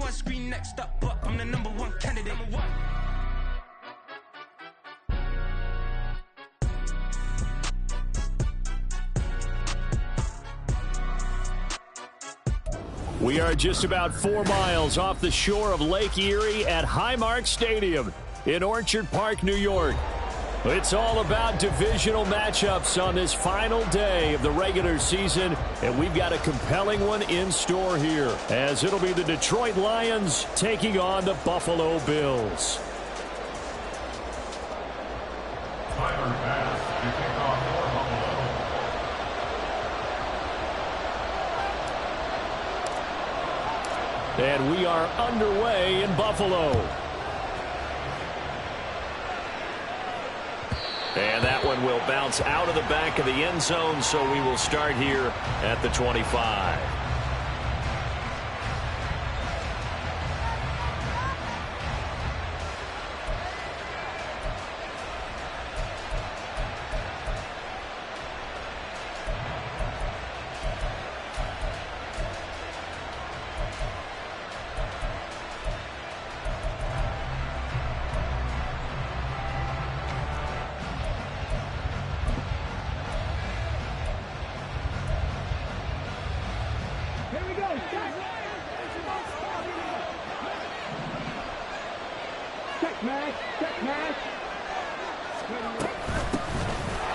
on screen next up, but I'm the #1 candidate. We are just about 4 miles off the shore of Lake Erie at Highmark Stadium in Orchard Park, New York. It's all about divisional matchups on this final day of the regular season, and we've got a compelling one in store here, as it'll be the Detroit Lions taking on the Buffalo Bills. And we are underway in Buffalo. And that one will bounce out of the back of the end zone, so we will start here at the 25.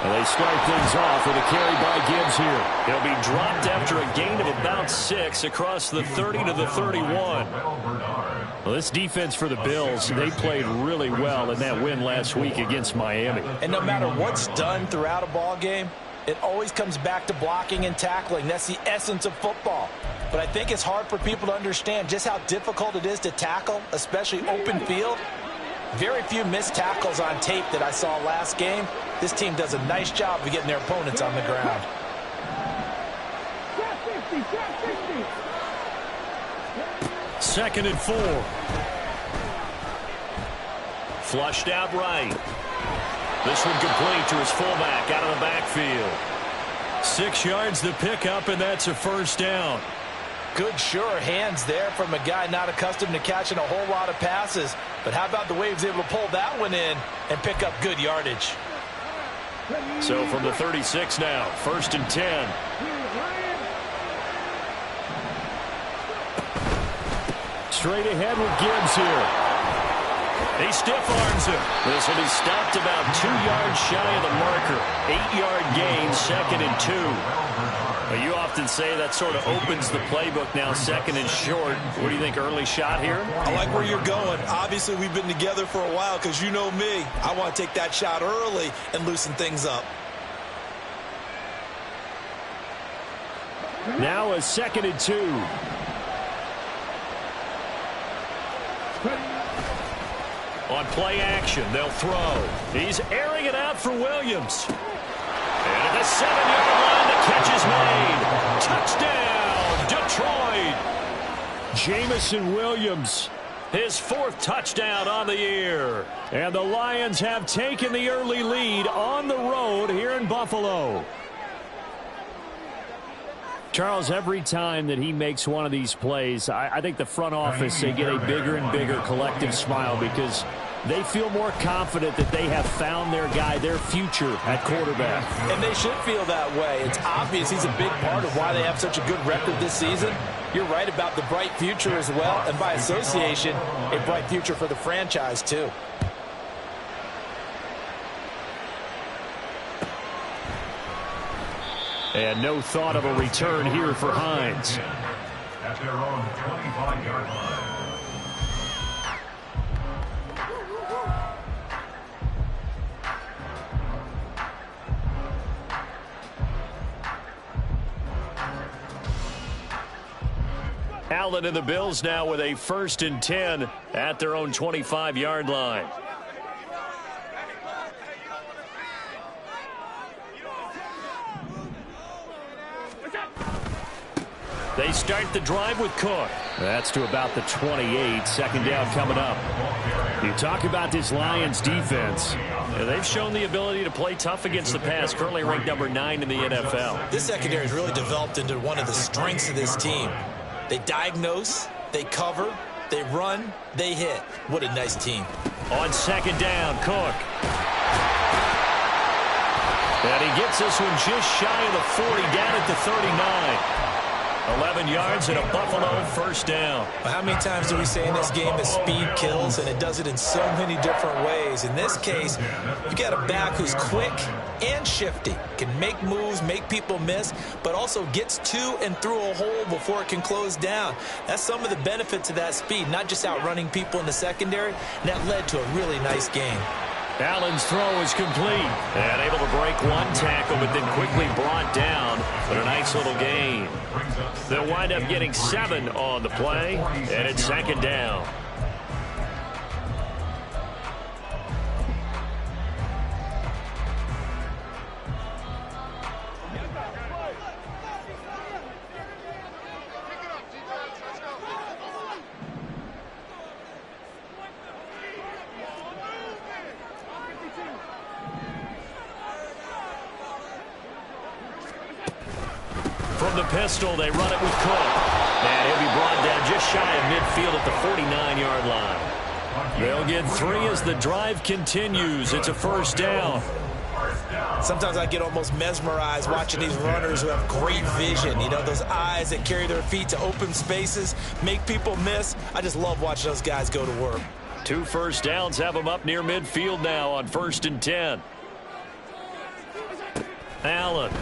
And they start things off with a carry by Gibbs here. He'll be dropped after a gain of about 6 across the 30 to the 31. Well, this defense for the Bills, they played really well in that win last week against Miami. And no matter what's done throughout a ball game, it always comes back to blocking and tackling. That's the essence of football. But I think it's hard for people to understand just how difficult it is to tackle, especially open field. Very few missed tackles on tape that I saw last game. This team does a nice job of getting their opponents on the ground. Second and 4. Flushed out right. This one complete to his fullback out of the backfield. 6 yards the pickup, and that's a first down. Good, sure hands there from a guy not accustomed to catching a whole lot of passes. But how about the way he was able to pull that one in and pick up good yardage? So from the 36 now, 1st and 10. Straight ahead with Gibbs here. He stiff-arms him. This will be stopped about 2 yards shy of the marker. 8-yard gain, 2nd and 2. You often say that sort of opens the playbook now, 2nd and short. What do you think, early shot here? I like where you're going. Obviously, we've been together for a while because you know me. I want to take that shot early and loosen things up. Now a 2nd and 2. On play action, they'll throw. He's airing it out for Williams. And at the 7-yard line, the catch is made. Touchdown, Detroit. Jamison Williams, his 4th touchdown on the year. And the Lions have taken the early lead on the road here in Buffalo. Charles, every time that he makes one of these plays, I think the front office, they get a bigger and bigger collective smile because they feel more confident that they have found their guy, their future at quarterback. And they should feel that way. It's obvious he's a big part of why they have such a good record this season. You're right about the bright future as well, and by association, a bright future for the franchise too. And no thought of a return here for Hines. At their own 25-yard line. Allen and the Bills now with a 1st and 10 at their own 25-yard line. They start the drive with Cook. That's to about the 28. 2nd down coming up. You talk about this Lions defense. They've shown the ability to play tough against the pass, currently ranked number 9 in the NFL. This secondary has really developed into one of the strengths of this team. They diagnose, they cover, They run, they hit. What a nice team. On second down, Cook. And he gets this one just shy of the 40, down at the 39. 11 yards and a Buffalo first down. Well, how many times do we say in this game that speed kills, and it does it in so many different ways? In this case, you got a back who's quick and shifty, can make moves, make people miss, but also gets to and through a hole before it can close down. That's some of the benefits of that speed, not just outrunning people in the secondary, and that led to a really nice game. Allen's throw is complete. And able to break one tackle, but then quickly brought down. But a nice little gain. They'll wind up getting 7 on the play, and it's second down. From the pistol, they run it with Cook. And he'll be brought down just shy of midfield at the 49-yard line. They'll get 3 as the drive continues. It's a first down. Sometimes I get almost mesmerized watching these runners who have great vision. You know, those eyes that carry their feet to open spaces, make people miss. I just love watching those guys go to work. 2 first downs have them up near midfield now on 1st and 10. Allen.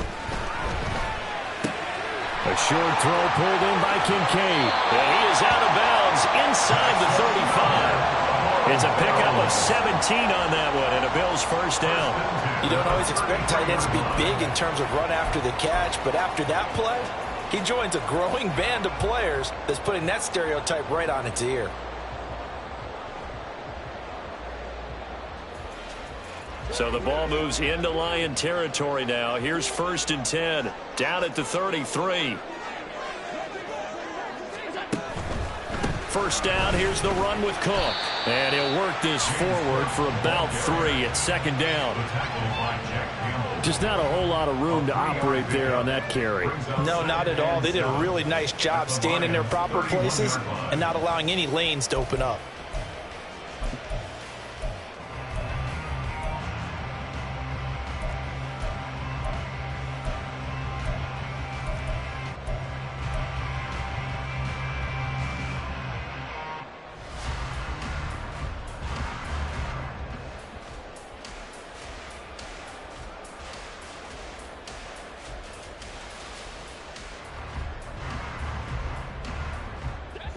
A short throw pulled in by Kincaid. And he is out of bounds inside the 35. It's a pickup of 17 on that one and a Bills first down. You don't always expect tight ends to be big in terms of run after the catch, but after that play, he joins a growing band of players that's putting that stereotype right on its ear. So the ball moves into Lion territory now. Here's 1st and 10. Down at the 33. First down, here's the run with Cook. And he'll work this forward for about 3 at second down. Just not a whole lot of room to operate there on that carry. No, not at all. They did a really nice job staying in their proper places and not allowing any lanes to open up.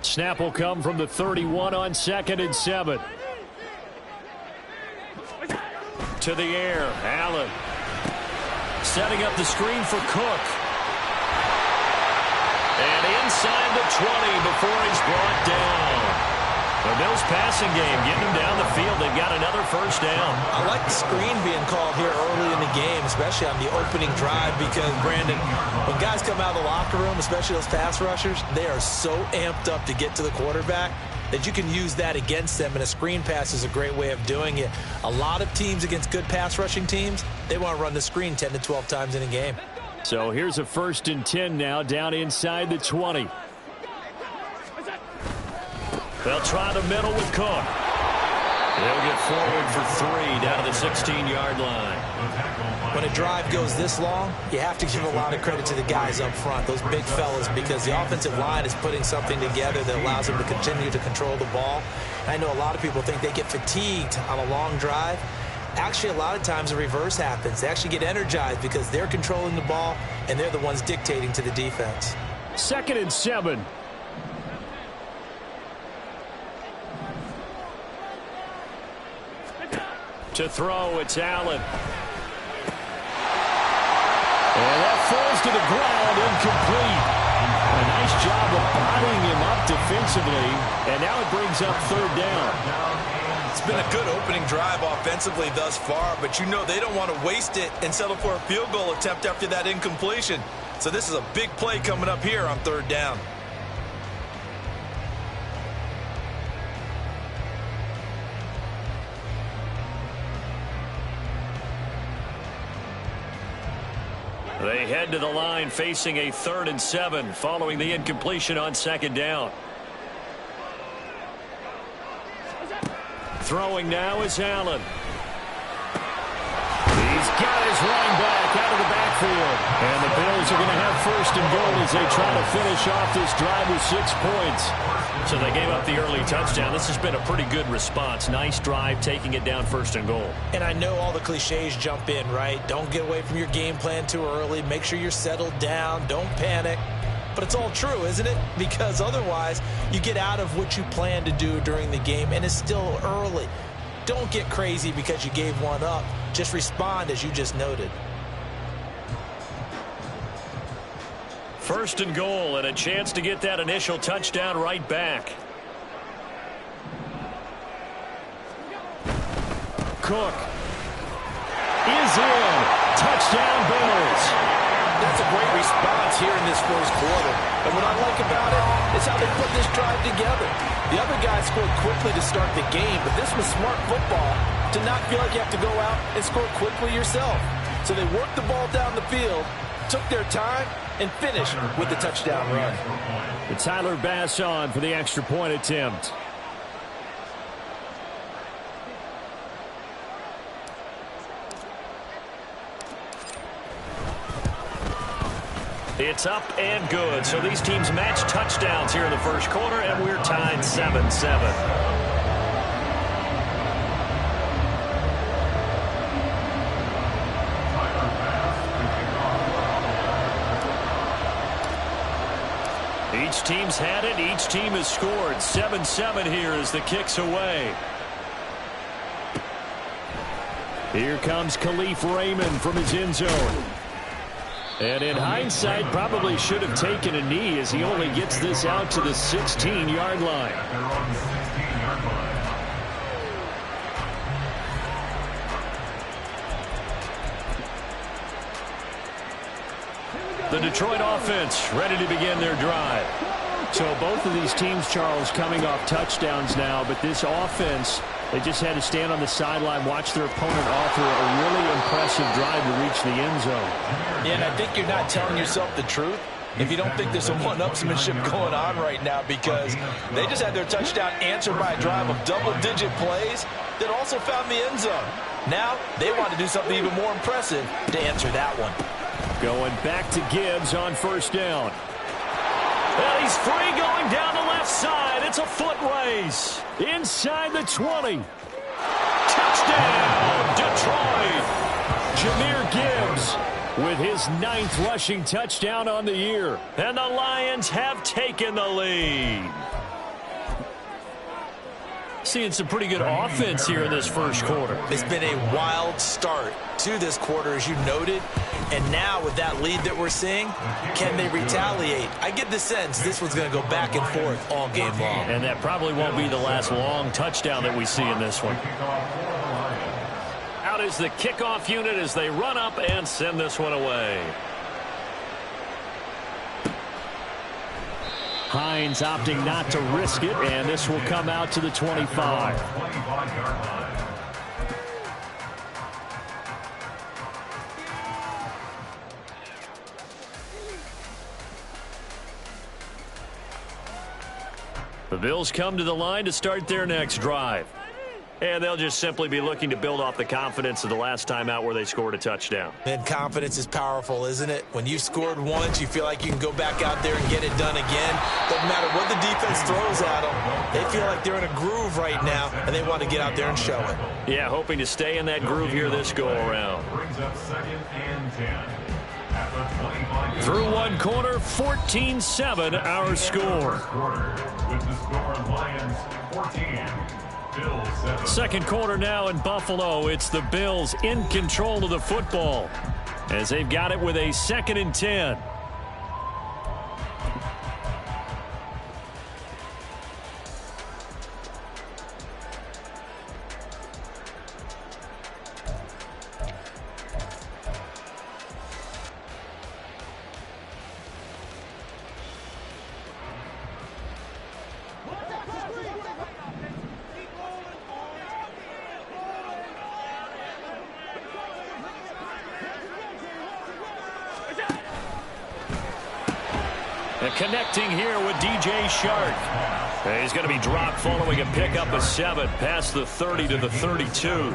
Snap will come from the 31 on 2nd and 7. To the air, Allen. Setting up the screen for Cook. And inside the 20 before he's brought down. The Bills passing game getting them down the field. They've got another first down. I like the screen being called here early in the game, especially on the opening drive, because, Brandon, when guys come out of the locker room, especially those pass rushers, they are so amped up to get to the quarterback that you can use that against them, and a screen pass is a great way of doing it. A lot of teams against good pass rushing teams, they want to run the screen 10 to 12 times in a game. So here's a 1st and 10 now, down inside the 20. They'll try the middle with Cook. They'll get forward for 3 down to the 16-yard line. When a drive goes this long, you have to give a lot of credit to the guys up front, those big fellas, because the offensive line is putting something together that allows them to continue to control the ball. I know a lot of people think they get fatigued on a long drive. Actually, a lot of times the reverse happens. They actually get energized because they're controlling the ball, and they're the ones dictating to the defense. 2nd and 7. To throw, it's Allen. And that falls to the ground, incomplete. A nice job of bottling him up defensively, and now it brings up 3rd down. It's been a good opening drive offensively thus far, but you know they don't want to waste it and settle for a field goal attempt after that incompletion. So this is a big play coming up here on 3rd down. They head to the line facing a 3rd and 7 following the incompletion on 2nd down. Throwing now is Allen. He's got his running back out of the backfield. And the Bills are going to have first and goal as they try to finish off this drive with 6 points. So they gave up the early touchdown. This has been a pretty good response. Nice drive, taking it down first and goal. And I know all the cliches jump in, right? Don't get away from your game plan too early. Make sure you're settled down. Don't panic. But it's all true, isn't it? Because otherwise, you get out of what you plan to do during the game, and it's still early. Don't get crazy because you gave one up. Just respond as you just noted. First and goal, and a chance to get that initial touchdown right back. Cook is in. Touchdown, Bills. That's a great response here in this first quarter. And what I like about it is how they put this drive together. The other guys scored quickly to start the game, but this was smart football to not feel like you have to go out and score quickly yourself. So they worked the ball down the field, took their time, and finished with the touchdown run. The Tyler Bass on for the extra point attempt. It's up and good. So these teams match touchdowns here in the first quarter, and we're tied 7-7. Each team's had it. Each team has scored. 7-7 here as the kick's away. Here comes Khalif Raymond from his end zone. And in hindsight, probably should have taken a knee as he only gets this out to the 16-yard line. They're on the 16-yard line. The Detroit offense ready to begin their drive. So both of these teams, Charles, coming off touchdowns now, but this offense, they just had to stand on the sideline, watch their opponent offer a really impressive drive to reach the end zone. Yeah, and I think you're not telling yourself the truth if you don't think there's some one-upsmanship going on right now, because they just had their touchdown answered by a drive of double-digit plays that also found the end zone. Now they want to do something even more impressive to answer that one. Going back to Gibbs on first down. Well, he's free going down the left side. It's a foot race. Inside the 20. Touchdown, Detroit. Jahmyr Gibbs with his 9th rushing touchdown on the year. And the Lions have taken the lead. Seeing some pretty good offense here in this first quarter. It's been a wild start to this quarter, as you noted. And now with that lead that we're seeing, can they retaliate? I get the sense this one's going to go back and forth all game long. And that probably won't be the last long touchdown that we see in this one. Out is the kickoff unit as they run up and send this one away. Hines opting not to risk it, and this will come out to the 25. The Bills come to the line to start their next drive. And they'll just simply be looking to build off the confidence of the last time out where they scored a touchdown. And confidence is powerful, isn't it? When you've scored once, you feel like you can go back out there and get it done again. Doesn't matter what the defense throws at them. They feel like they're in a groove right now, and they want to get out there and show it. Yeah, hoping to stay in that groove here this go-around. Brings up 2nd and 10. At the 25. Through one quarter, 14-7 our score. With the score, Lions 14. Bills 7. Second quarter now in Buffalo. It's the Bills in control of the football as they've got it with a 2nd and 10. And connecting here with DJ Shark. And he's going to be dropped following a pickup of 7 past the 30 to the 32.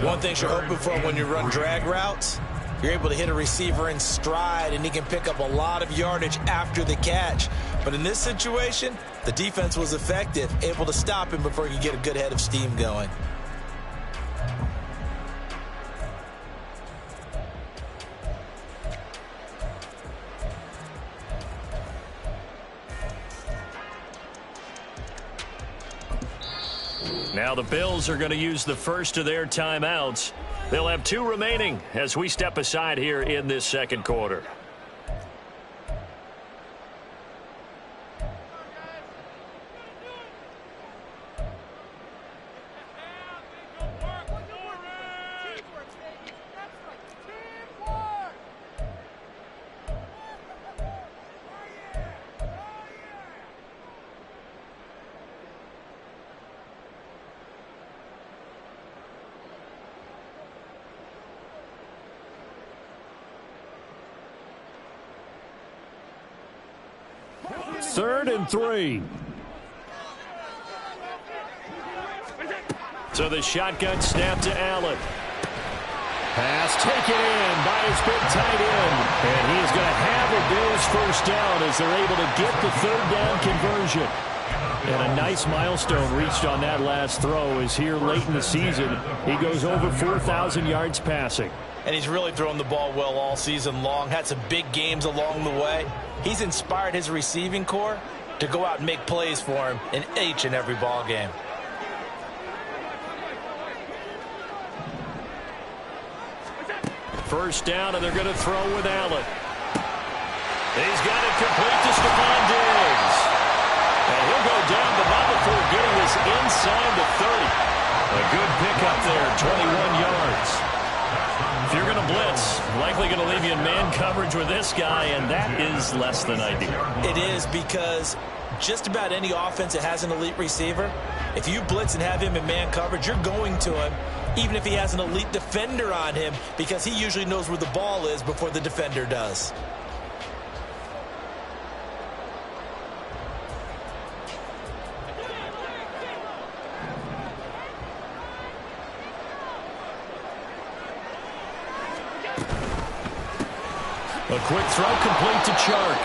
One thing you're hoping for when you run drag routes, you're able to hit a receiver in stride, and he can pick up a lot of yardage after the catch. But in this situation, the defense was effective, able to stop him before he could get a good head of steam going. Now the Bills are going to use the first of their timeouts. They'll have 2 remaining as we step aside here in this second quarter. Third and 3. So the shotgun snap to Allen. Pass taken in by his big tight end. And he is going to have a Bills first down as they're able to get the 3rd down conversion. And a nice milestone reached on that last throw is here late in the season. He goes over 4,000 yards passing. And he's really thrown the ball well all season long. Had some big games along the way. He's inspired his receiving corps to go out and make plays for him in each and every ball game. First down, and they're going to throw with Allen. He's got it complete to Stephon Diggs. And he'll go down, but not before getting this inside the 30. A good pickup there, 21 yards. If you're going to blitz, likely going to leave you in man coverage with this guy, and that is less than ideal. It is, because just about any offense that has an elite receiver, if you blitz and have him in man coverage, you're going to him, even if he has an elite defender on him, because he usually knows where the ball is before the defender does. A quick throw complete to Chark.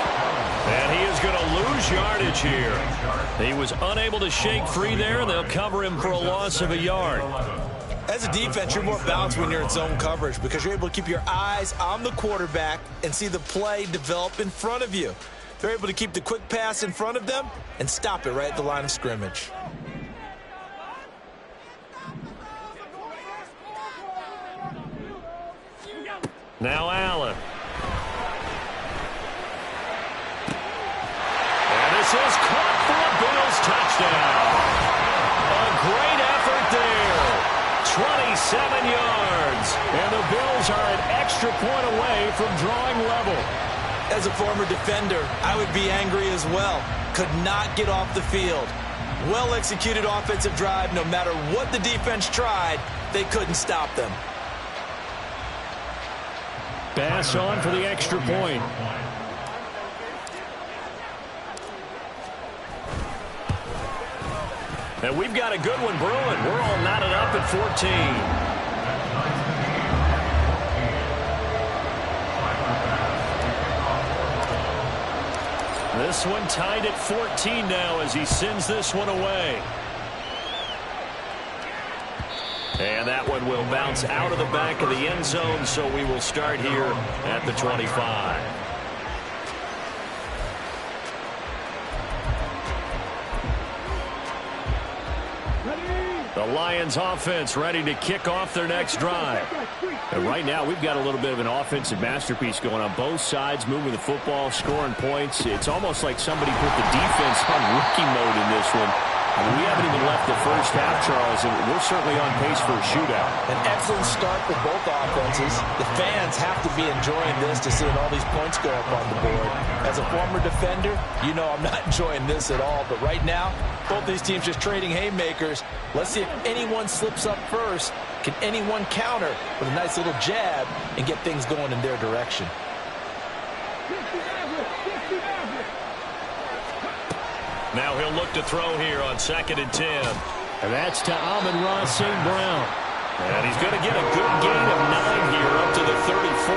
And he is going to lose yardage here. He was unable to shake free there, and they'll cover him for a loss of a yard. As a defense, you're more balanced when you're in zone coverage because you're able to keep your eyes on the quarterback and see the play develop in front of you. They're able to keep the quick pass in front of them and stop it right at the line of scrimmage. Now Allen. This is caught for a Bills touchdown. A great effort there. 27 yards. And the Bills are an extra point away from drawing level. As a former defender, I would be angry as well. Could not get off the field. Well-executed offensive drive. No matter what the defense tried, they couldn't stop them. Bass on for the extra point. And we've got a good one brewing. We're all knotted up at 14. This one tied at 14 now as he sends this one away. And that one will bounce out of the back of the end zone, so we will start here at the 25. The Lions offense ready to kick off their next drive. And right now we've got a little bit of an offensive masterpiece going on both sides, moving the football, scoring points. It's almost like somebody put the defense on rookie mode in this one. I mean, we haven't even left the first half, Charles, and we're certainly on pace for a shootout. An excellent start for both offenses. The fans have to be enjoying this to seeing all these points go up on the board. As a former defender, you know I'm not enjoying this at all. But right now, both these teams just trading haymakers. Let's see if anyone slips up first. Can anyone counter with a nice little jab and get things going in their direction? Now he'll look to throw here on 2nd and 10. And that's to Amon-Ra St. Brown. And he's going to get a good gain of 9 here up to the 34.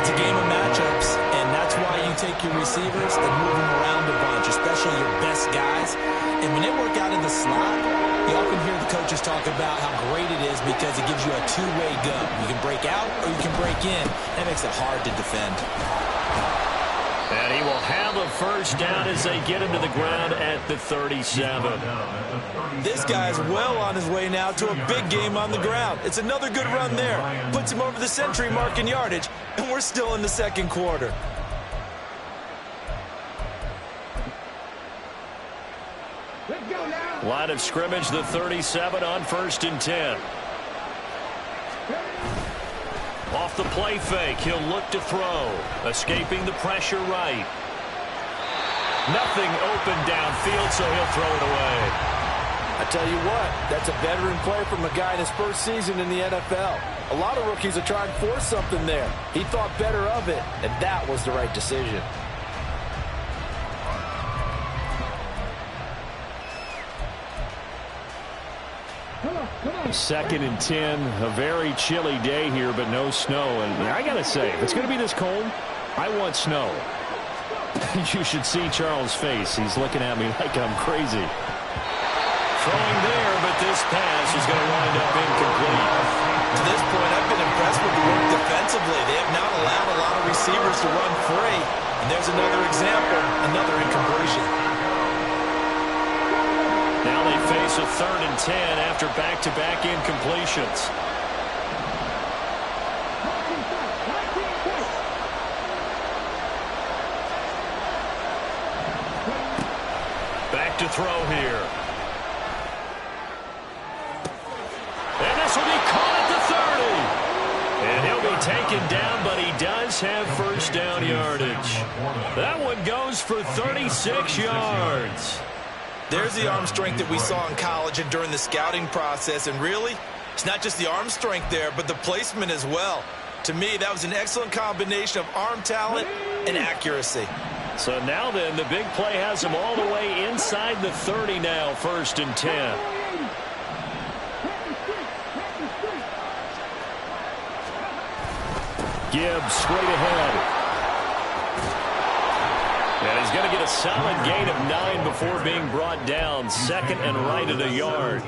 It's a game of matchups, and that's why you take your receivers and move them around a bunch, especially your best guys. And when they work out in the slot, you often hear the coaches talk about how great it is because it gives you a two-way go. You can break out or you can break in. That makes it hard to defend. And he will have a first down as they get him to the ground at the 37. This guy's well on his way now to a big game on the ground. It's another good run there. Puts him over the century mark in yardage, and we're still in the second quarter. Line of scrimmage, the 37 on 1st and 10. Off the play fake, he'll look to throw. Escaping the pressure right. Nothing open downfield, so he'll throw it away. I tell you what, that's a veteran play from a guy in his first season in the NFL. A lot of rookies are trying to force something there. He thought better of it, and that was the right decision. Second and 10, a very chilly day here, but no snow. And I got to say, if it's going to be this cold, I want snow. You should see Charles' face. He's looking at me like I'm crazy. Throwing there, but this pass is going to wind up incomplete. To this point, I've been impressed with the work defensively. They have not allowed a lot of receivers to run free. And there's another example, another incompletion. Now they face a 3rd and 10 after back-to-back incompletions. Back to throw here. And this will be caught at the 30. And he'll be taken down, but he does have first down yardage. That one goes for 36 yards. There's the arm strength that we saw in college and during the scouting process. And really, it's not just the arm strength there, but the placement as well. To me, that was an excellent combination of arm talent and accuracy. So now then, the big play has him all the way inside the 30 now, 1st and 10. Gibbs straight ahead. And he's going to get a solid gain of 9 before being brought down. 2nd and right at a yard.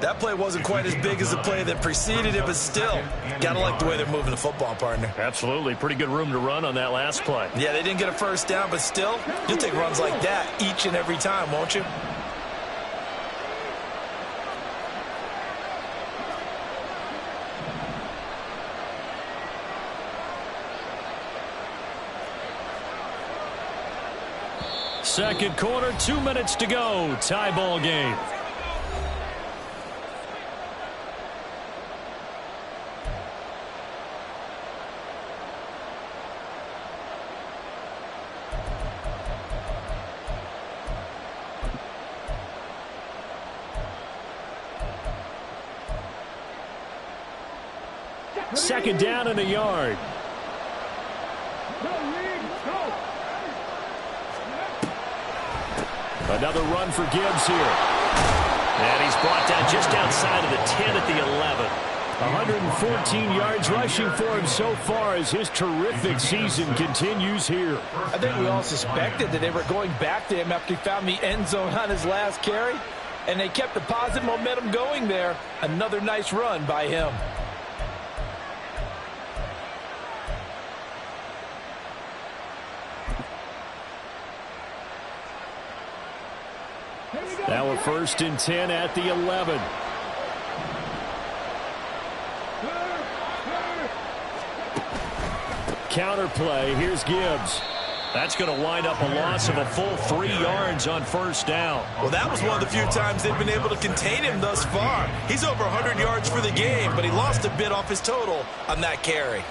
That play wasn't quite as big as the play that preceded it, but still, gotta like the way they're moving the football, partner. Absolutely. Pretty good room to run on that last play. Yeah, they didn't get a first down, but still, you'll take runs like that each and every time, won't you? Second quarter, 2 minutes to go. Tie ball game. Second down and a yard. Another run for Gibbs here. And he's brought down just outside of the 10 at the 11. 114 yards rushing for him so far as his terrific season continues here. I think we all suspected that they were going back to him after he found the end zone on his last carry. And they kept the positive momentum going there. Another nice run by him. Now a 1st and 10 at the 11. Counter play. Here's Gibbs. That's going to wind up a loss of a full 3 yards on first down. Well, that was one of the few times they've been able to contain him thus far. He's over 100 yards for the game, but he lost a bit off his total on that carry.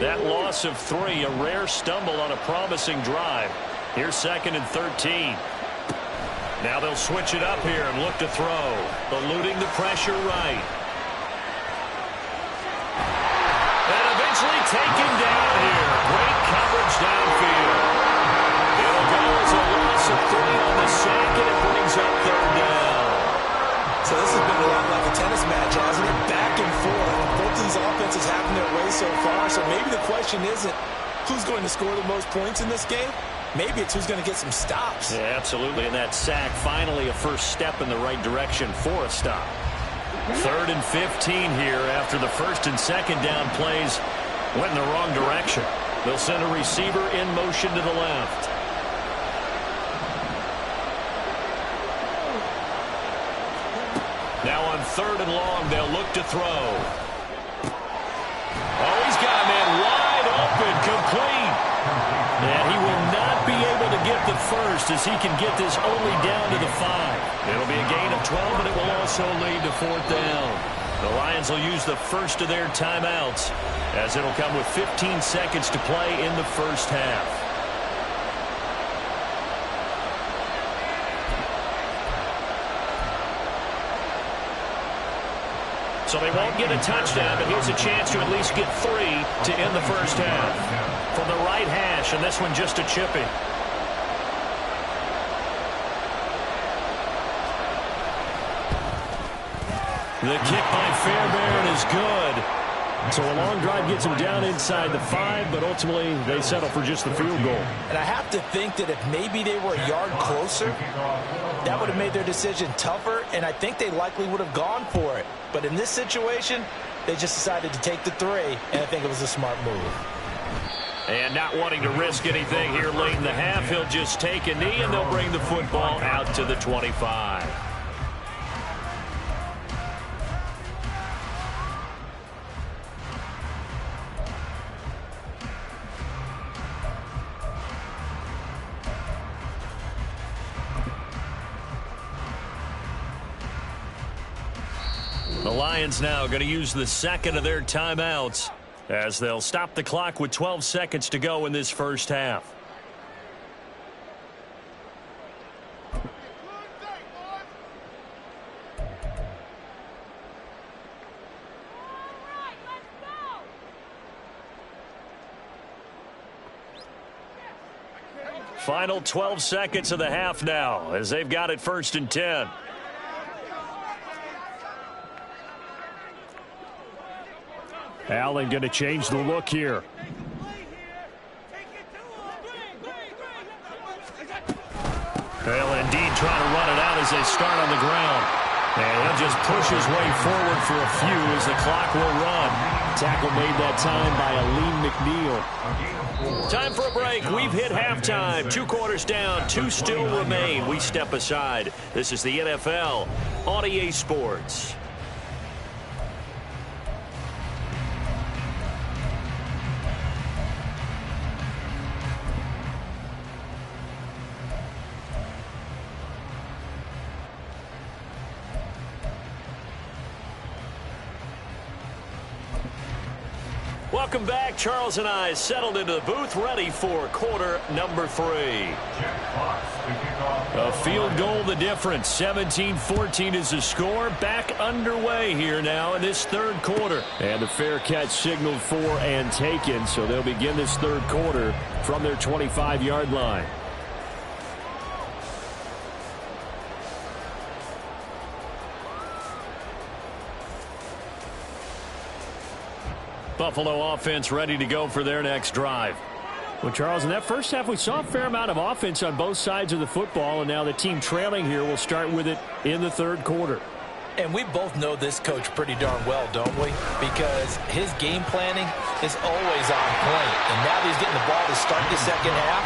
That loss of 3, a rare stumble on a promising drive. Here's 2nd and 13. Now they'll switch it up here and look to throw. Eluding the pressure right. easily taken down here. Great coverage downfield. It'll go as a loss of 3 on the sack, and it brings up 3rd down. So this has been a lot like a tennis match, hasn't it? Back and forth. Both of these offenses having their way so far. So maybe the question isn't who's going to score the most points in this game. Maybe it's who's going to get some stops. Yeah, absolutely. And that sack, finally a first step in the right direction for a stop. 3rd and 15 here after the 1st and 2nd down plays went in the wrong direction. They'll send a receiver in motion to the left. Now on 3rd and long, they'll look to throw. Oh, he's got a man wide open, complete. And he will not be able to get the first as he can get this only down to the 5. It'll be a gain of 12, but it will also lead to 4th down. The Lions will use the first of their timeouts as it'll come with 15 seconds to play in the first half. So they won't get a touchdown, but here's a chance to at least get 3 to end the first half. From the right hash, and this one just a chipping. The kick by Fairbairn is good. So a long drive gets him down inside the 5, but ultimately they settle for just the field goal. And I have to think that if maybe they were a yard closer, that would have made their decision tougher, and I think they likely would have gone for it. But in this situation, they just decided to take the 3, and I think it was a smart move. And not wanting to risk anything here late in the half, he'll just take a knee, and they'll bring the football out to the 25. The Lions now going to use the second of their timeouts as they'll stop the clock with 12 seconds to go in this first half. Final 12 seconds of the half now as they've got it 1st and 10. Allen going to change the look here. Well, indeed, trying to run it out as they start on the ground. And he'll just push his way forward for a few as the clock will run. Tackle made that time by Alim McNeil. Time for a break. We've hit halftime. 2 quarters down, 2 still remain. We step aside. This is the NFL on EA Sports. Welcome back. Charles and I settled into the booth, ready for quarter number 3. A field goal the difference. 17-14 is the score. Back underway here now in this 3rd quarter. And the fair catch signaled for and taken, so they'll begin this 3rd quarter from their 25-yard line. Buffalo offense ready to go for their next drive. Well, Charles, in that first half, we saw a fair amount of offense on both sides of the football, and now the team trailing here will start with it in the 3rd quarter. And we both know this coach pretty darn well, don't we? Because his game planning is always on point. And now that he's getting the ball to start the second half,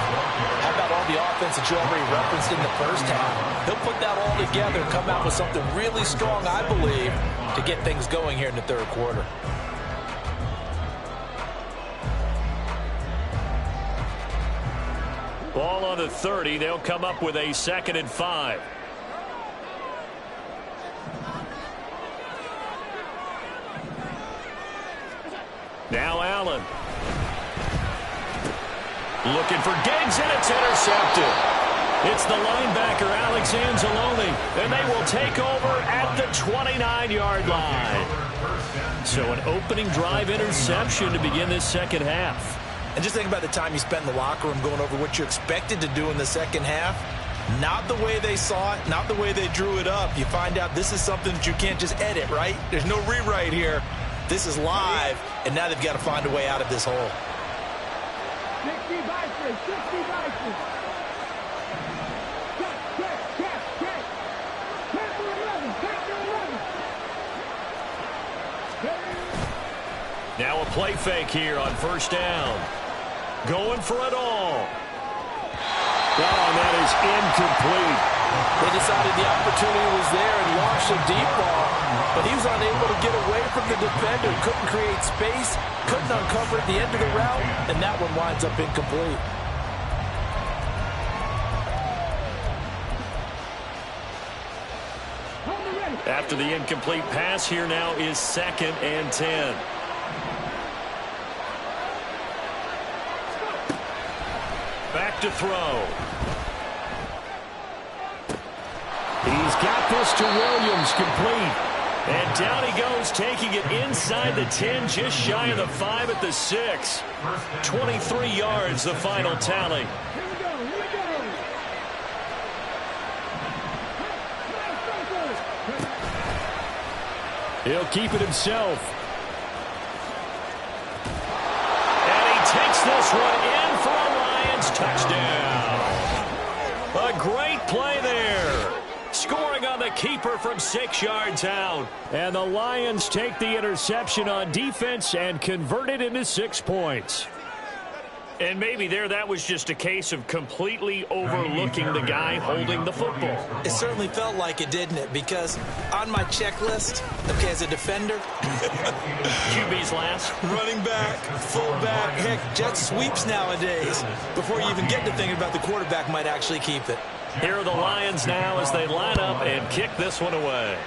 how about all the offense that you already referenced in the first half? He'll put that all together and come out with something really strong, I believe, to get things going here in the 3rd quarter. Ball on the 30. They'll come up with a 2nd and 5. Now Allen. Looking for Diggs, and it's intercepted. It's the linebacker, Alex Anzalone, and they will take over at the 29-yard line. So an opening drive interception to begin this second half. And just think about the time you spent in the locker room going over what you expected to do in the second half. Not the way they saw it, not the way they drew it up. You find out this is something that you can't just edit, right? There's no rewrite here. This is live, and now they've got to find a way out of this hole. 60 Vikings, 60 Vikings. Now a play fake here on first down. Going for it all. Oh, and that is incomplete. They decided the opportunity was there and launched a deep ball, but he was unable to get away from the defender. Couldn't create space, couldn't uncover at the end of the route, and that one winds up incomplete. After the incomplete pass, here now is 2nd and 10. Back to throw. He's got this to Williams, complete. And down he goes, taking it inside the 10, just shy of the 5 at the 6. 23 yards, the final tally. He'll keep it himself. And he takes this one in for a Lions touchdown. A great play there. Scoring on the keeper from 6 yards out. And the Lions take the interception on defense and convert it into 6 points. And maybe that was just a case of completely overlooking the guy holding the football. It certainly felt like it, didn't it? Because on my checklist, okay, as a defender, QB's last. running back, fullback, heck, jet sweeps nowadays. Before you even get to thinking about the quarterback might actually keep it. Here are the Lions now as they line up and kick this one away.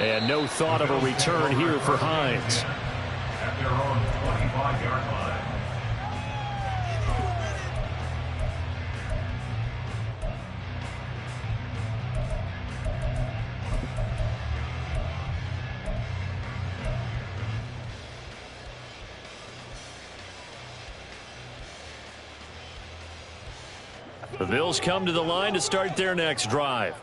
And no thought of a return here for Hines. At their own 25-yard line. The Bills come to the line to start their next drive.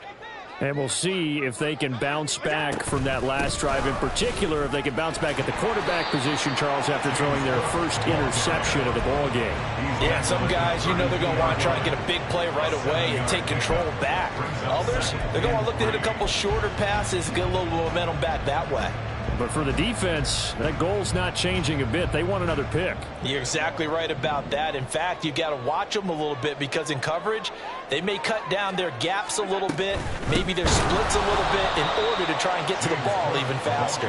And we'll see if they can bounce back from that last drive, in particular, if they can bounce back at the quarterback position, Charles, after throwing their first interception of the ball game. Yeah, some guys, you know they're going to want to try and get a big play right away and take control back. Others, they're going to look to hit a couple shorter passes, get a little momentum back that way. But for the defense, that goal's not changing a bit. They want another pick. You're exactly right about that. In fact, you've got to watch them a little bit because in coverage, they may cut down their gaps a little bit, maybe their splits a little bit in order to try and get to the ball even faster.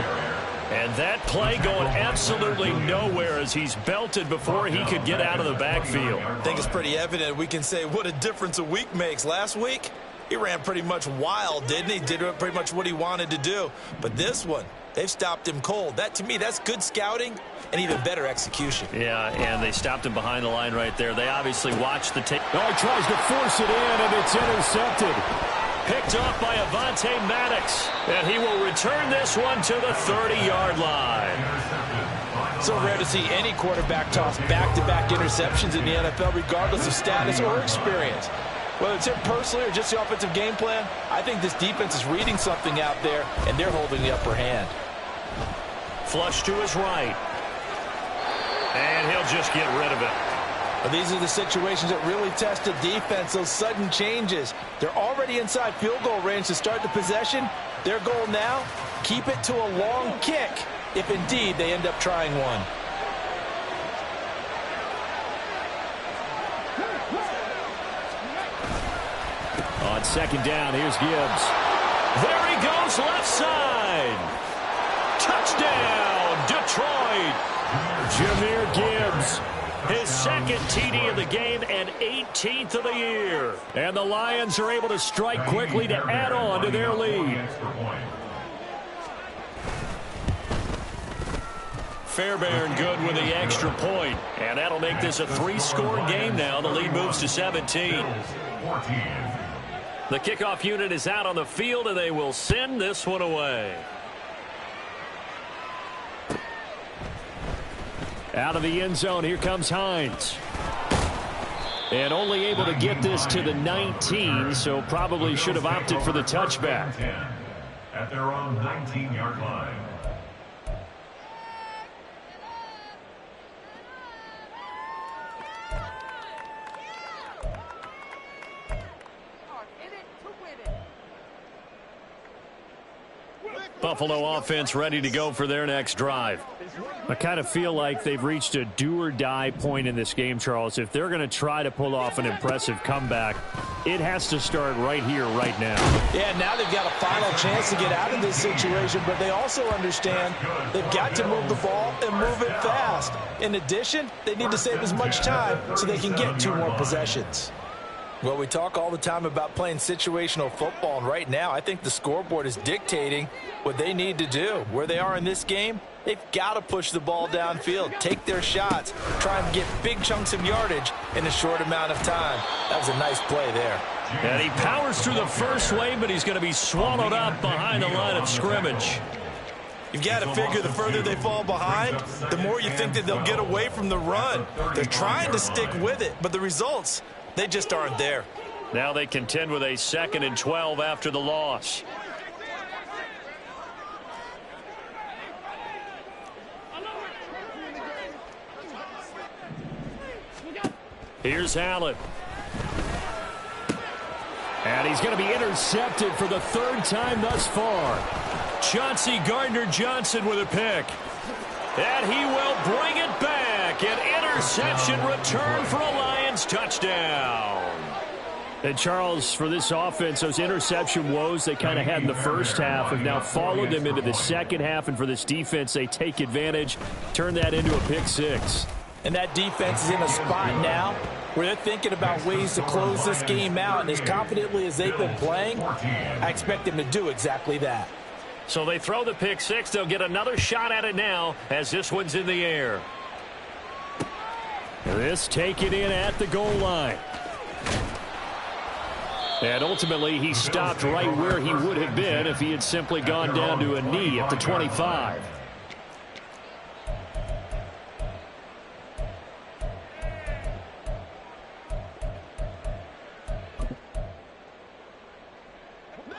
And that play going absolutely nowhere as he's belted before he could get out of the backfield. I think it's pretty evident. We can say what a difference a week makes. Last week, he ran pretty much wild, didn't he? Did pretty much what he wanted to do. But this one, they've stopped him cold. That, to me, that's good scouting and even better execution. Yeah, and they stopped him behind the line right there. They obviously watched the tape. Oh, he tries to force it in, and it's intercepted. Picked off by Avonte Maddox. And he will return this one to the 30-yard line. So rare to see any quarterback toss back-to-back interceptions in the NFL, regardless of status or experience. Whether it's him personally or just the offensive game plan, I think this defense is reading something out there, and they're holding the upper hand. Flush to his right. And he'll just get rid of it. Well, these are the situations that really test the defense, those sudden changes. They're already inside field goal range to start the possession. Their goal now, keep it to a long kick, if indeed they end up trying one. On second down, here's Gibbs. There he goes, left side. Touchdown, Detroit. Jahmyr Gibbs, his second TD of the game and 18th of the year. And the Lions are able to strike quickly to add on to their lead. Fairbairn good with the extra point. And that'll make this a 3-score game now. The lead moves to 17. The kickoff unit is out on the field, and they will send this one away. Out of the end zone, here comes Hines. And only able to get this to the 19, so probably should have opted for the touchback. At their own 19-yard line. Buffalo offense ready to go for their next drive. I kind of feel like they've reached a do-or-die point in this game, Charles. If they're going to try to pull off an impressive comeback, it has to start right here, right now. Yeah, now they've got a final chance to get out of this situation, but they also understand they've got to move the ball and move it fast. In addition, they need to save as much time so they can get 2 more possessions. Well, we talk all the time about playing situational football, and right now I think the scoreboard is dictating what they need to do. Where they are in this game, they've got to push the ball downfield, take their shots, try and get big chunks of yardage in a short amount of time. That was a nice play there. And he powers through the first wave, but he's going to be swallowed up behind the line of scrimmage. You've got to figure the further they fall behind, the more you think that they'll get away from the run. They're trying to stick with it, but the results, they just aren't there. Now they contend with a 2nd and 12 after the loss. Here's Allen. And he's going to be intercepted for the 3rd time thus far. Chauncey Gardner-Johnson with a pick. And he will bring it back. An interception return for a Lions touchdown. And Charles, for this offense, those interception woes they kind of had in the first half have now followed them into the second half. And for this defense, they take advantage, turn that into a pick 6. And that defense is in a spot now where they're thinking about ways to close this game out. And as confidently as they've been playing, I expect them to do exactly that. So they throw the pick 6. They'll get another shot at it now as this one's in the air. This taken in at the goal line. And ultimately, he stopped right where he would have been if he had simply gone down to a knee at the 25.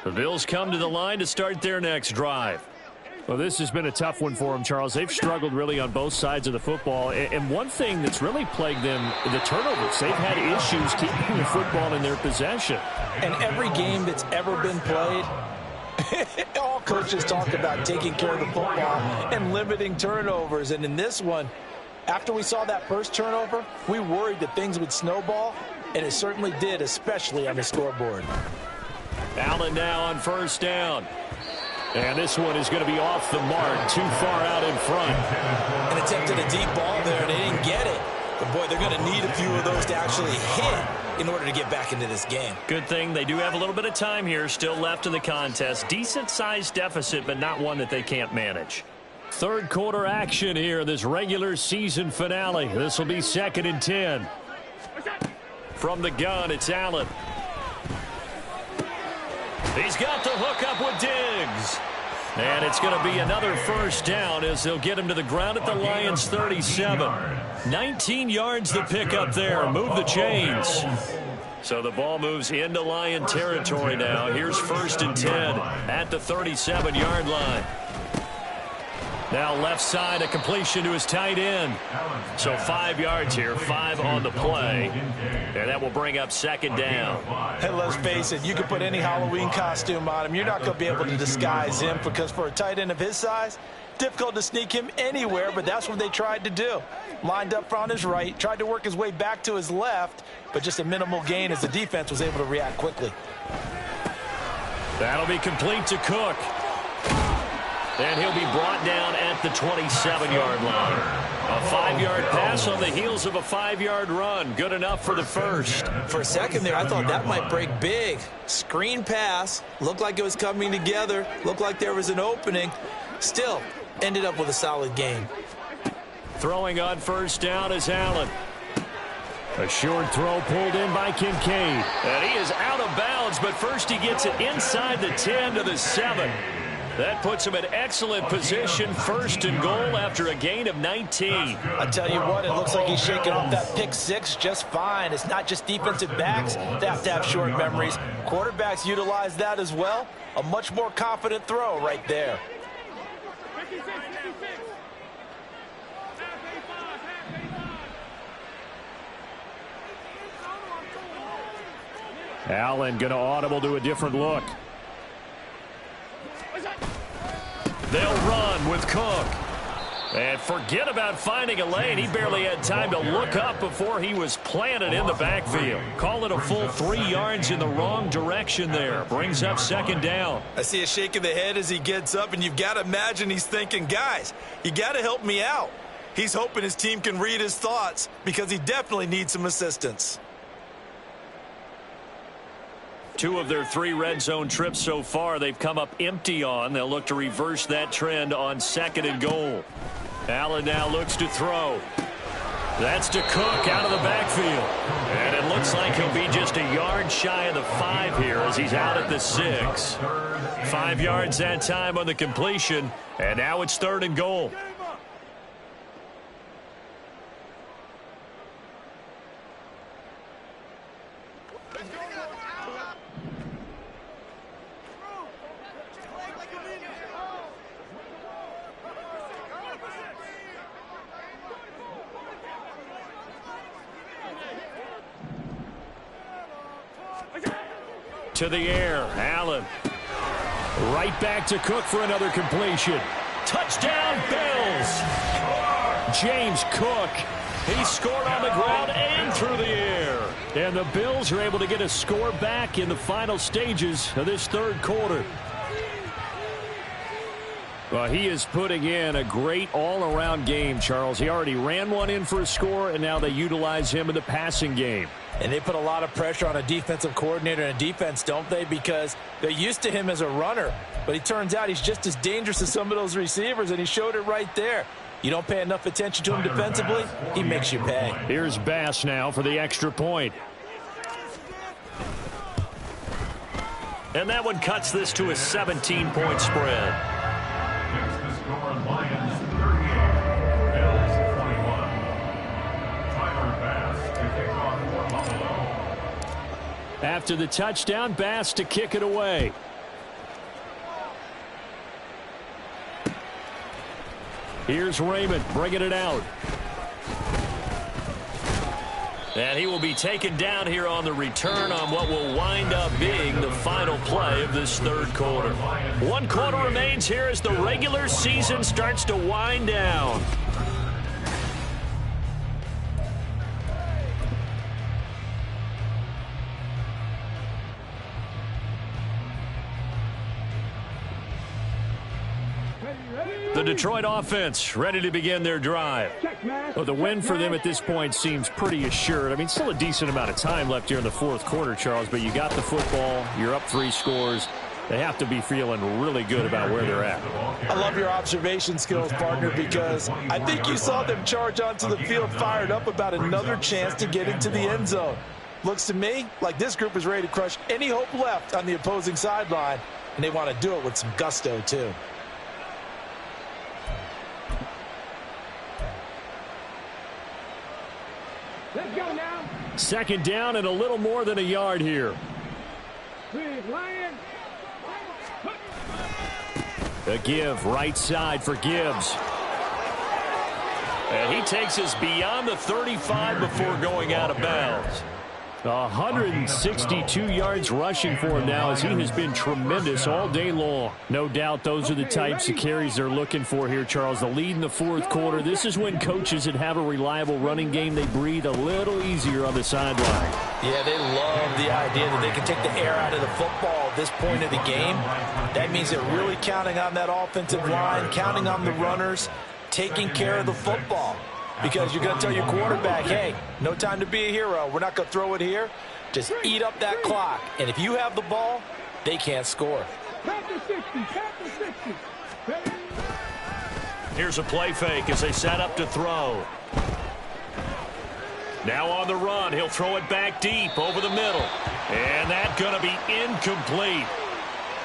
The Bills come to the line to start their next drive. Well, this has been a tough one for them, Charles. They've struggled really on both sides of the football. And one thing that's really plagued them, the turnovers. They've had issues keeping the football in their possession. And every game that's ever been played, all coaches talk about taking care of the football and limiting turnovers. And in this one, after we saw that first turnover, we worried that things would snowball, and it certainly did, especially on the scoreboard. Allen now on 1st down. And this one is going to be off the mark, too far out in front. And attempted a deep ball there, and they didn't get it. But, boy, they're going to need a few of those to actually hit in order to get back into this game. Good thing they do have a little bit of time here still left in the contest. Decent-sized deficit, but not one that they can't manage. 3rd quarter action here in this regular season finale. This will be 2nd and 10. From the gun, it's Allen. He's got the hook up with Diggs. And it's going to be another 1st down as they'll get him to the ground at the Lions 37. 19 yards the pick up there. Move the chains. So the ball moves into Lion territory now. Here's 1st and 10 at the 37-yard line. Now left side, a completion to his tight end. So 5 yards here, 5 on the play. And that will bring up 2nd down. Hey, let's face it, you can put any Halloween costume on him. You're not going to be able to disguise him because for a tight end of his size, difficult to sneak him anywhere, but that's what they tried to do. Lined up on his right, tried to work his way back to his left, but just a minimal gain as the defense was able to react quickly. That'll be complete to Cook. And he'll be brought down at the 27-yard line. A 5-yard pass on the heels of a 5-yard run. Good enough for the 1st. For a second there, I thought that might break big. Screen pass. Looked like it was coming together. Looked like there was an opening. Still, ended up with a solid game. Throwing on 1st down is Allen. A short throw pulled in by Kincaid. And he is out of bounds downs, but first he gets it inside the 10 to the 7. That puts him in excellent position, 1st and goal after a gain of 19. I tell you what, it looks like he's shaking off that pick 6 just fine. It's not just defensive backs that have to have short memories. Quarterbacks utilize that as well. A much more confident throw right there. Allen going to audible to a different look. They'll run with Cook. And forget about finding a lane. He barely had time to look up before he was planted in the backfield. Call it a full 3 yards in the wrong direction there. Brings up 2nd down. I see a shake of the head as he gets up, and you've got to imagine he's thinking, guys, you got to help me out. He's hoping his team can read his thoughts because he definitely needs some assistance. 2 of their 3 red zone trips so far they've come up empty on. They'll look to reverse that trend on 2nd and goal. Allen now looks to throw. That's to Cook out of the backfield. And it looks like he'll be just a yard shy of the 5 here as he's out at the 6. 5 yards that time on the completion. And now it's 3rd and goal. To the air, Allen. Right back to Cook for another completion. Touchdown, Bills! James Cook. He scored on the ground and through the air. And the Bills are able to get a score back in the final stages of this 3rd quarter. Well, he is putting in a great all-around game, Charles. He already ran one in for a score, and now they utilize him in the passing game. And they put a lot of pressure on a defensive coordinator and a defense, don't they? Because they're used to him as a runner. But it turns out he's just as dangerous as some of those receivers, and he showed it right there. You don't pay enough attention to him defensively, he makes you pay. Here's Bass now for the extra point. And that one cuts this to a 17-point spread. Next to score, Lions 38, Bills 21. Tyler Bass to kick off for Buffalo. After the touchdown, Bass to kick it away. Here's Raymond bringing it out. And he will be taken down here on the return on what will wind up being the final play of this 3rd quarter. 1 quarter remains here as the regular season starts to wind down. The Detroit offense ready to begin their drive. Well, the win for them at this point seems pretty assured. I mean, still a decent amount of time left here in the 4th quarter, Charles, but you got the football, you're up 3 scores. They have to be feeling really good about where they're at. I love your observation skills, partner, because I think you saw them charge onto the field fired up about another chance to get into the end zone. Looks to me like this group is ready to crush any hope left on the opposing sideline, and they want to do it with some gusto, too. Let's go now. 2nd down and a little more than a yard here. Big Lion. A give right side for Gibbs. And he takes us beyond the 35 before going out of bounds. 162 yards rushing for him now as he has been tremendous all day long. No doubt those are the types of carries they're looking for here, Charles. The lead in the 4th quarter. This is when coaches that have a reliable running game, they breathe a little easier on the sideline. Yeah, they love the idea that they can take the air out of the football at this point of the game. That means they're really counting on that offensive line, counting on the runners, taking care of the football. Because you're going to tell your quarterback, hey, no time to be a hero. We're not going to throw it here. Just eat up that clock. And if you have the ball, they can't score. Here's a play fake as they set up to throw. Now on the run, he'll throw it back deep over the middle. And that's going to be incomplete.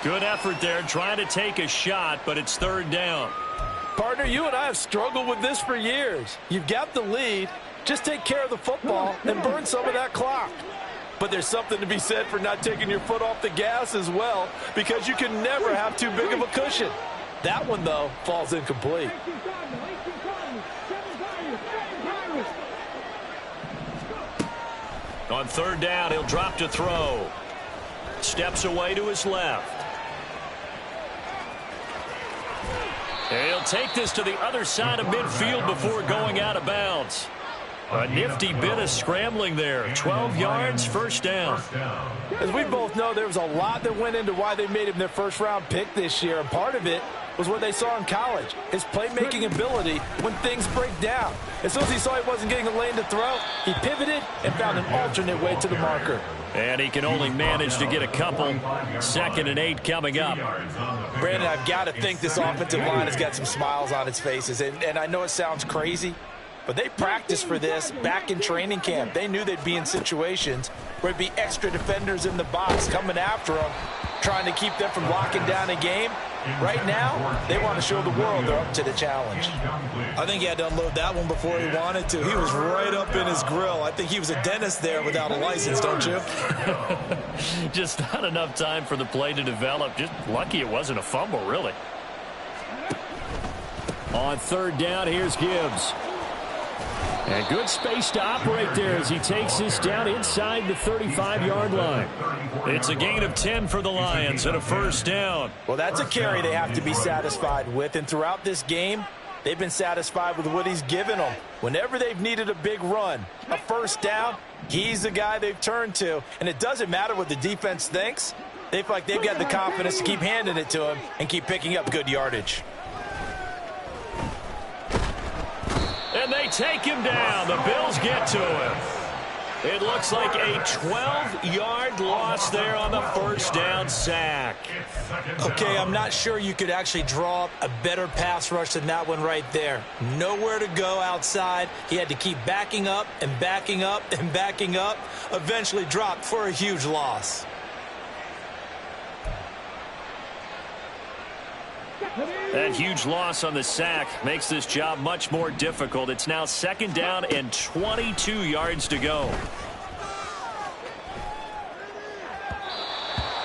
Good effort there trying to take a shot, but it's third down. Partner, you and I have struggled with this for years. You've got the lead. Just take care of the football and burn some of that clock. But there's something to be said for not taking your foot off the gas as well, because you can never have too big of a cushion. That one, though, falls incomplete. On third down, he'll drop to throw. Steps away to his left. He'll take this to the other side of midfield before going out of bounds. A nifty bit of scrambling there. 12 yards, first down. As we both know, there was a lot that went into why they made him their first-round pick this year, and part of it was what they saw in college, his playmaking ability when things break down. As soon as he saw he wasn't getting a lane to throw, he pivoted and found an alternate way to the marker. And he can only manage to get a couple. 2nd and 8 coming up. Brandon, I've got to think this offensive line has got some smiles on its faces, and I know it sounds crazy, but they practiced for this back in training camp. They knew they'd be in situations where there'd be extra defenders in the box coming after them, trying to keep them from locking down a game. Right now, they want to show the world they're up to the challenge. I think he had to unload that one before he wanted to. He was right up in his grill. I think he was a dentist there without a license, don't you? Just not enough time for the play to develop. Just lucky it wasn't a fumble, really. On third down, here's Gibbs. And good space to operate there as he takes this down inside the 35-yard line. It's a gain of 10 for the Lions and a first down. Well, that's a carry they have to be satisfied with. And throughout this game, they've been satisfied with what he's given them. Whenever they've needed a big run, a first down, he's the guy they've turned to. And it doesn't matter what the defense thinks. They feel like they've got the confidence to keep handing it to him and keep picking up good yardage. And they take him down. The Bills get to him. It looks like a 12-yard loss there on the first down sack. Okay, I'm not sure you could actually draw up a better pass rush than that one right there. Nowhere to go outside. He had to keep backing up and backing up and backing up. Eventually dropped for a huge loss. That huge loss on the sack makes this job much more difficult. It's now 2nd down and 22 yards to go.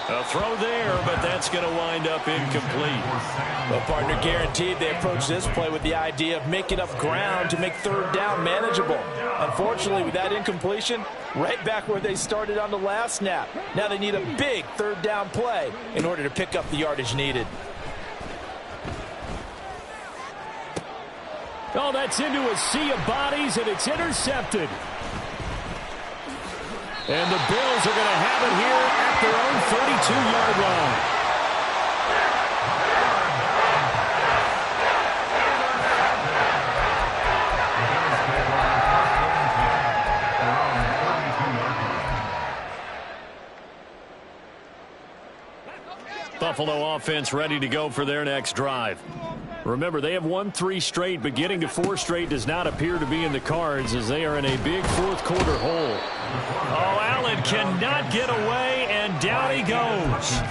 A throw there, but that's going to wind up incomplete. Well, partner, guaranteed they approach this play with the idea of making up ground to make third down manageable. Unfortunately, with that incompletion, right back where they started on the last snap. Now they need a big third down play in order to pick up the yardage needed. Oh, that's into a sea of bodies, and it's intercepted. And the Bills are going to have it here at their own 32-yard line. Buffalo offense ready to go for their next drive. Remember, they have won 3 straight, but getting to 4 straight does not appear to be in the cards as they are in a big fourth-quarter hole. Oh, Allen cannot get away, and down he goes.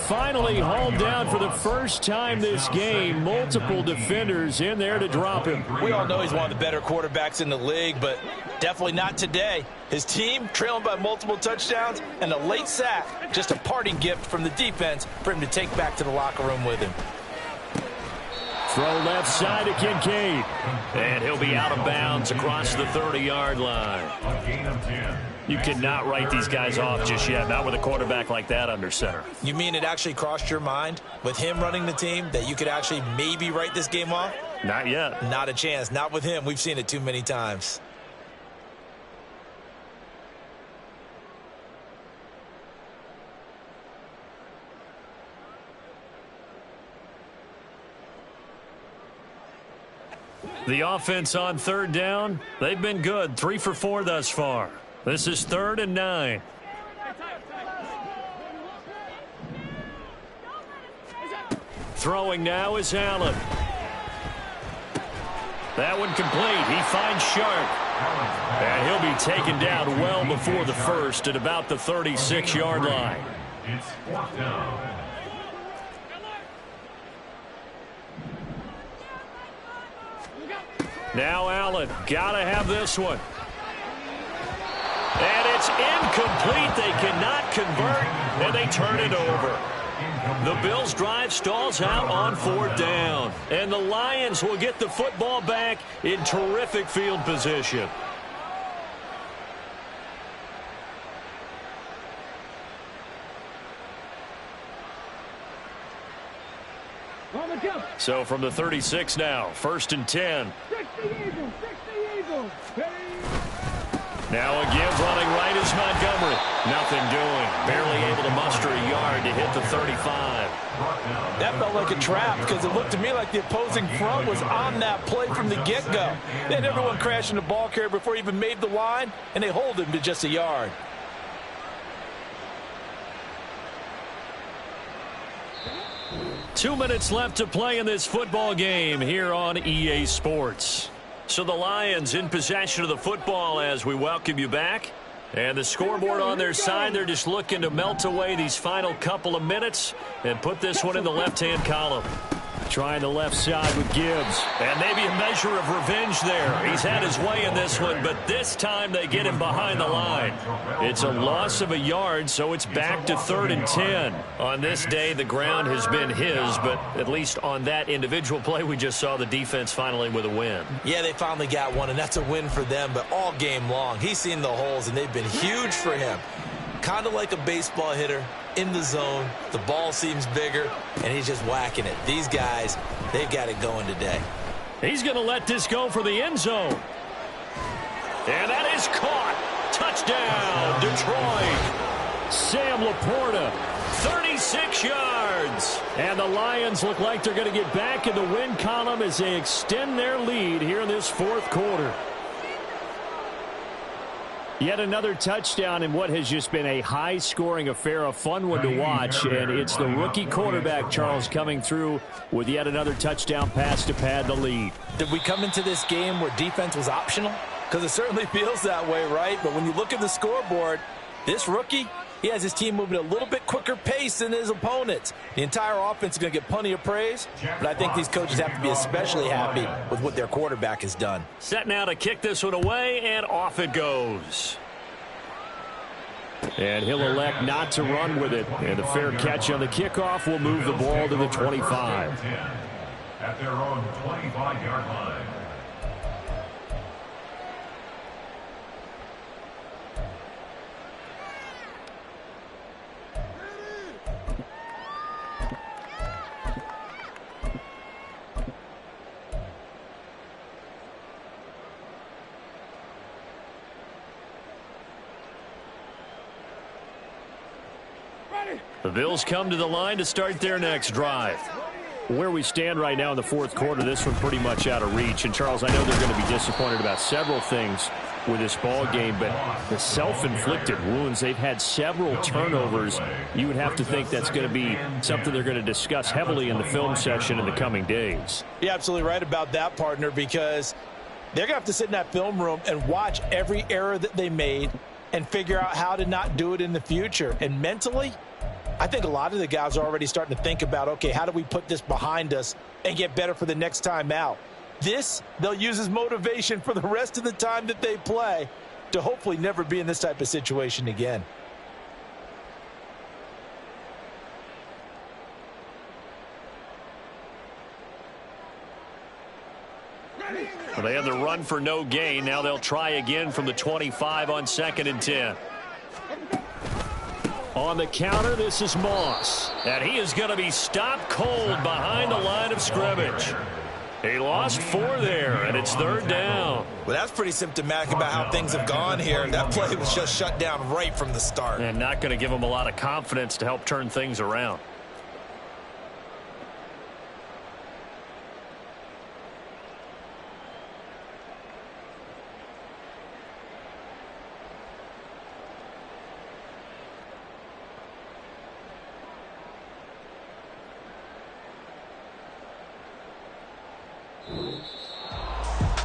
Finally hauled down for the first time this game. Multiple defenders in there to drop him. We all know he's one of the better quarterbacks in the league, but definitely not today. His team trailing by multiple touchdowns and a late sack. Just a parting gift from the defense for him to take back to the locker room with him. Throw left side to Kincaid. And he'll be out of bounds across the 30-yard line. You cannot write these guys off just yet, not with a quarterback like that under center. You mean it actually crossed your mind with him running the team that you could actually maybe write this game off? Not yet. Not a chance. Not with him. We've seen it too many times. The offense on third down, they've been good. 3 for 4 thus far. This is 3rd and 9. Throwing now is Allen. That one complete. He finds Sharp. And he'll be taken down well before the first at about the 36-yard line. It's 4th down. Now Allen, got to have this one. And it's incomplete. They cannot convert, and they turn it over. The Bills' drive stalls out on 4th down. And the Lions will get the football back in terrific field position. So from the 36 now, 1st and 10. 60 Eagles. Now again running right is Montgomery. Nothing doing. Barely able to muster a yard to hit the 35. That felt like a trap because it looked to me like the opposing front was on that play from the get-go. They had everyone crashing the ball carrier before he even made the line, and they hold him to just a yard. Two minutes left to play in this football game here on EA Sports. So the Lions in possession of the football as we welcome you back. And the scoreboard on their side, they're just looking to melt away these final couple of minutes and put this one in the left-hand column. Trying the left side with Gibbs. And maybe a measure of revenge there. He's had his way in this one, but this time they get him behind the line. It's a loss of a yard, so it's back to 3rd and 10. On this day, the ground has been his, but at least on that individual play, we just saw the defense finally with a win. Yeah, they finally got one, and that's a win for them, but all game long, he's seen the holes, and they've been huge for him. Kind of like a baseball hitter in the zone. The ball seems bigger, and he's just whacking it. These guys, they've got it going today. He's going to let this go for the end zone. And that is caught. Touchdown, Detroit. Sam Laporta, 36 yards. And the Lions look like they're going to get back in the win column as they extend their lead here in this 4th quarter. Yet another touchdown in what has just been a high-scoring affair, a fun one to watch. And it's the rookie quarterback, Charles, coming through with yet another touchdown pass to pad the lead. Did we come into this game where defense was optional? Because it certainly feels that way, right? But when you look at the scoreboard, this rookie, he has his team moving at a little bit quicker pace than his opponents. The entire offense is going to get plenty of praise, but I think these coaches have to be especially happy with what their quarterback has done. Set now to kick this one away, and off it goes. And he'll elect not to run with it. And the fair catch on the kickoff will move the ball to the 25. At their own 25-yard line. The Bills come to the line to start their next drive. Where we stand right now in the 4th quarter, this one pretty much out of reach. And, Charles, I know they're going to be disappointed about several things with this ball game, but the self-inflicted wounds, they've had several turnovers. You would have to think that's going to be something they're going to discuss heavily in the film session in the coming days. You're absolutely right about that, partner, because they're going to have to sit in that film room and watch every error that they made and figure out how to not do it in the future. And mentally, I think a lot of the guys are already starting to think about, okay, how do we put this behind us and get better for the next time out? This, they'll use as motivation for the rest of the time that they play to hopefully never be in this type of situation again. Well, they had the run for no gain. Now they'll try again from the 25 on 2nd and 10. On the counter, this is Moss. And he is going to be stopped cold behind the line of scrimmage. He lost 4 there, and it's 3rd down. Well, that's pretty symptomatic about how things have gone here. That play was just shut down right from the start. And not going to give him a lot of confidence to help turn things around.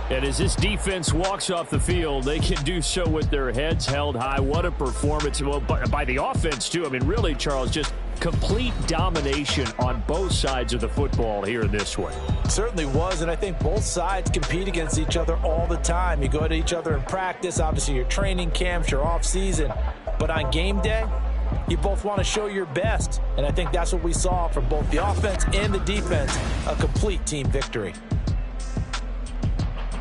And as this defense walks off the field, they can do so with their heads held high. What a performance. Well, by the offense, too. I mean, really, Charles, just complete domination on both sides of the football here in this one. Certainly was, and I think both sides compete against each other all the time. You go to each other in practice, obviously your training camps, your off-season. But on game day, you both want to show your best. And I think that's what we saw from both the offense and the defense, a complete team victory.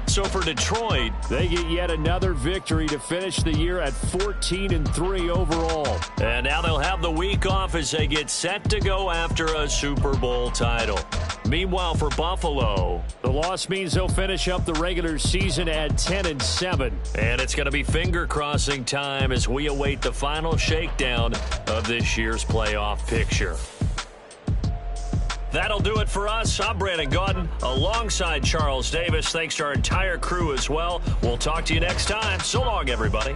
So for Detroit, they get yet another victory to finish the year at 14-3 overall. And now they'll have the week off as they get set to go after a Super Bowl title. Meanwhile, for Buffalo, the loss means they'll finish up the regular season at 10-7. And it's going to be finger-crossing time as we await the final shakedown of this year's playoff picture. That'll do it for us. I'm Brandon Gaudin alongside Charles Davis. Thanks to our entire crew as well. We'll talk to you next time. So long, everybody.